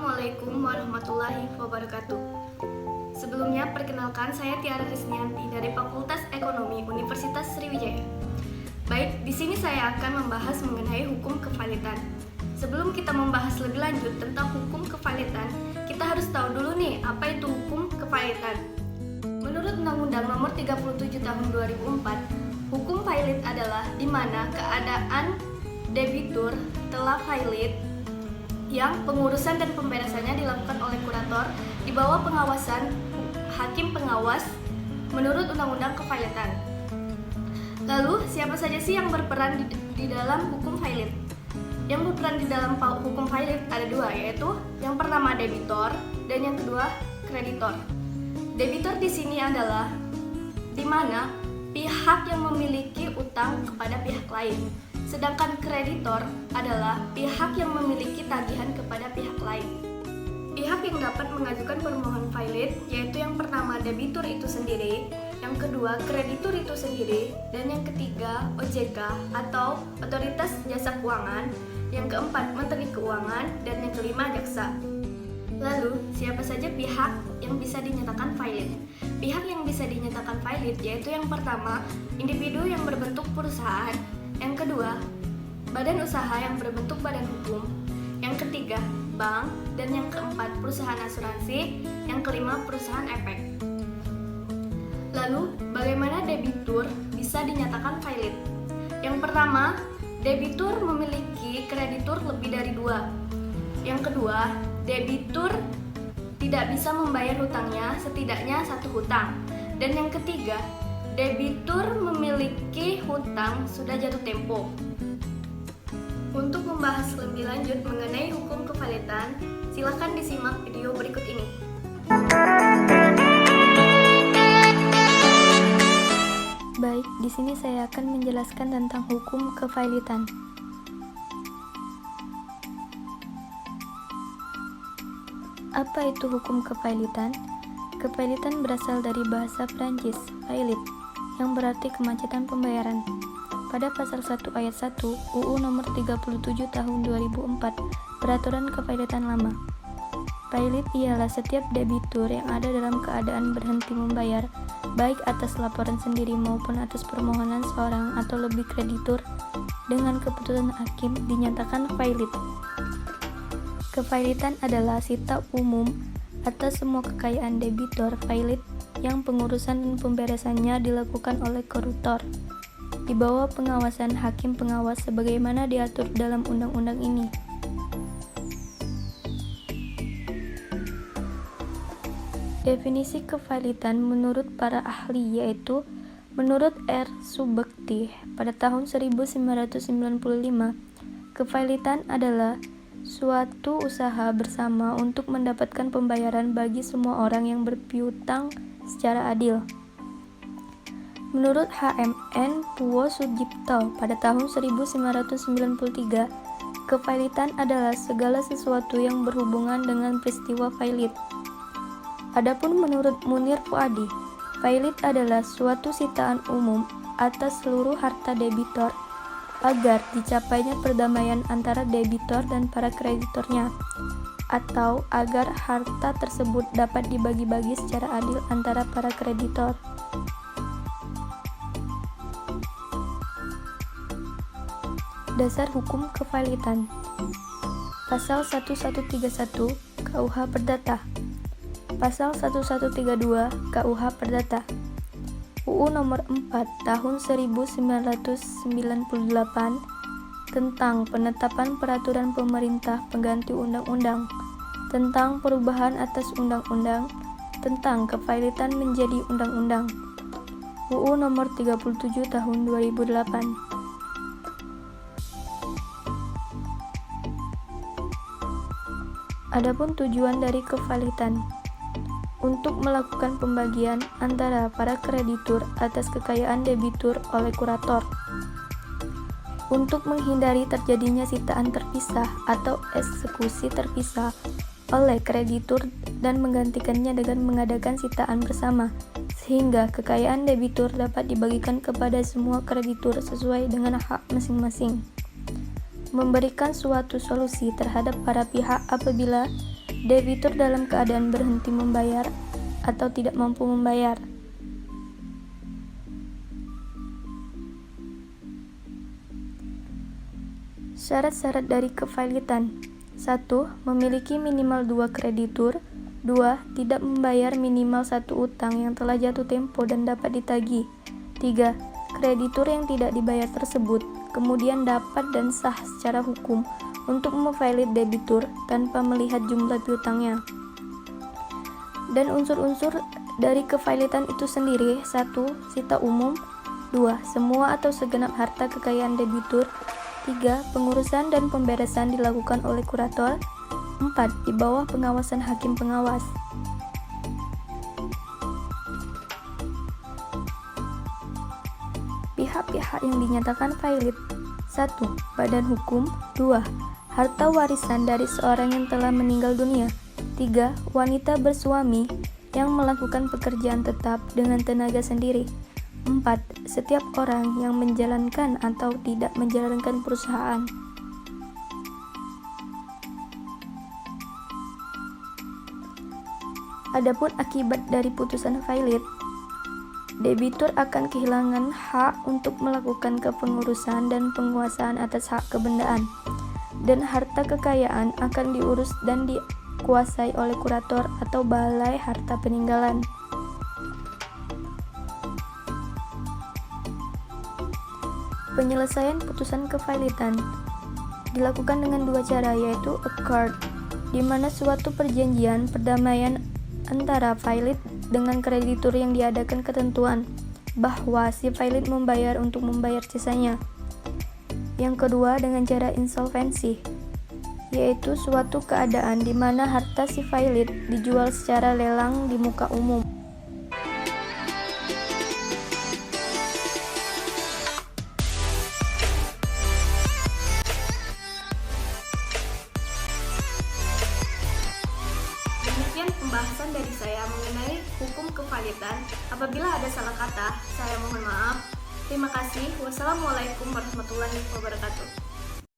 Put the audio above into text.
Assalamualaikum warahmatullahi wabarakatuh. Sebelumnya, perkenalkan saya Tiara Risnianti dari Fakultas Ekonomi Universitas Sriwijaya. Baik, di sini saya akan membahas mengenai hukum kevalitan. Sebelum kita membahas lebih lanjut tentang hukum kevalitan, kita harus tahu dulu nih, apa itu hukum kevalitan. Menurut Undang-Undang Nomor 37 Tahun 2004, hukum valid adalah di mana keadaan debitur telah valid yang pengurusan dan pemberesannya dilakukan oleh kurator di bawah pengawasan hakim pengawas menurut Undang-Undang Kevalitan. Lalu, siapa saja sih yang berperan di dalam hukum valid? Yang berperan di dalam hukum valid ada dua, yaitu yang pertama debitor dan yang kedua kreditor. Debitor di sini adalah di mana pihak yang memiliki utang kepada pihak lain. Sedangkan kreditor adalah pihak yang memiliki tagihan kepada pihak lain. Pihak yang dapat mengajukan permohonan valid yaitu yang pertama debitur itu sendiri, yang kedua kreditur itu sendiri, dan yang ketiga OJK atau Otoritas Jasa Keuangan, yang keempat Menteri Keuangan, dan yang kelima jaksa. Lalu, siapa saja pihak yang bisa dinyatakan valid? Pihak yang bisa dinyatakan valid yaitu yang pertama individu yang berbentuk perusahaan, yang kedua, badan usaha yang berbentuk badan hukum, yang ketiga, bank, dan yang keempat, perusahaan asuransi, yang kelima, perusahaan efek. Lalu, bagaimana debitur bisa dinyatakan valid? Yang pertama, debitur memiliki kreditur lebih dari dua. Yang kedua, debitur tidak bisa membayar hutangnya setidaknya satu hutang. Dan yang ketiga, debitur memiliki hutang sudah jatuh tempo. Untuk membahas lebih lanjut mengenai hukum kevalitan, silakan disimak video berikut ini. Baik, di sini saya akan menjelaskan tentang hukum kevalitan. Apa itu hukum kevalitan? Kevalitan berasal dari bahasa Prancis, valid, yang berarti kemacetan pembayaran. Pada pasal 1 ayat 1 UU nomor 37 tahun 2004, peraturan kevalitan lama. Valid ialah setiap debitur yang ada dalam keadaan berhenti membayar, baik atas laporan sendiri maupun atas permohonan seorang atau lebih kreditur, dengan keputusan hakim dinyatakan valid. Kevalitan adalah sita umum atas semua kekayaan debitor valid yang pengurusan dan pemberesannya dilakukan oleh kurator di bawah pengawasan hakim pengawas sebagaimana diatur dalam undang-undang ini. Definisi kevalitan menurut para ahli yaitu menurut R. Subekti pada tahun 1995, kevalitan adalah suatu usaha bersama untuk mendapatkan pembayaran bagi semua orang yang berpiutang secara adil. Menurut HMN Puo Sugipto pada tahun 1993, kevalitan adalah segala sesuatu yang berhubungan dengan peristiwa valid. Adapun menurut Munir Fuadi, valid adalah suatu sitaan umum atas seluruh harta debitor agar dicapainya perdamaian antara debitor dan para kreditornya, atau agar harta tersebut dapat dibagi-bagi secara adil antara para kreditor. Dasar hukum kevalitan. Pasal 1131 KUH Perdata. Pasal 1132 KUH Perdata. UU nomor 4 tahun 1998 tentang penetapan peraturan pemerintah pengganti undang-undang tentang perubahan atas undang-undang tentang kevalitan menjadi undang-undang. UU nomor 37 tahun 2008. Adapun tujuan dari kevalitan untuk melakukan pembagian antara para kreditur atas kekayaan debitur oleh kurator, untuk menghindari terjadinya sitaan terpisah atau eksekusi terpisah oleh kreditur dan menggantikannya dengan mengadakan sitaan bersama, sehingga kekayaan debitur dapat dibagikan kepada semua kreditur sesuai dengan hak masing-masing. Memberikan suatu solusi terhadap para pihak apabila debitur dalam keadaan berhenti membayar atau tidak mampu membayar. Syarat-syarat dari kevailitan: 1. Memiliki minimal 2 kreditur. 2. Tidak membayar minimal 1 utang yang telah jatuh tempo dan dapat ditagih. 3. Kreditur yang tidak dibayar tersebut kemudian dapat dan sah secara hukum untuk memvailit debitur tanpa melihat jumlah piutangnya. Dan unsur-unsur dari kevailitan itu sendiri: 1. Sita umum. 2. Semua atau segenap harta kekayaan debitur. 3. Pengurusan dan pemberesan dilakukan oleh kurator. 4. Di bawah pengawasan hakim pengawas. Pihak-pihak yang dinyatakan vailit: 1. Badan hukum. 2. Harta warisan dari seorang yang telah meninggal dunia. 3. Wanita bersuami yang melakukan pekerjaan tetap dengan tenaga sendiri. 4. Setiap orang yang menjalankan atau tidak menjalankan perusahaan. Adapun akibat dari putusan vailit, debitur akan kehilangan hak untuk melakukan kepengurusan dan penguasaan atas hak kebendaan, dan harta kekayaan akan diurus dan dikuasai oleh kurator atau balai harta peninggalan. Penyelesaian putusan kevailitan dilakukan dengan 2 cara, yaitu accord, di mana suatu perjanjian perdamaian antara vailit dengan kreditur yang diadakan ketentuan bahwa si vailit membayar untuk membayar sisanya. Yang kedua dengan cara insolvensi, yaitu suatu keadaan di mana harta si vailit dijual secara lelang di muka umum. Demikian pembahasan dari saya mengenai hukum kevailitan. Apabila ada salah kata, saya mohon maaf. Terima kasih. Wassalamualaikum warahmatullahi wabarakatuh.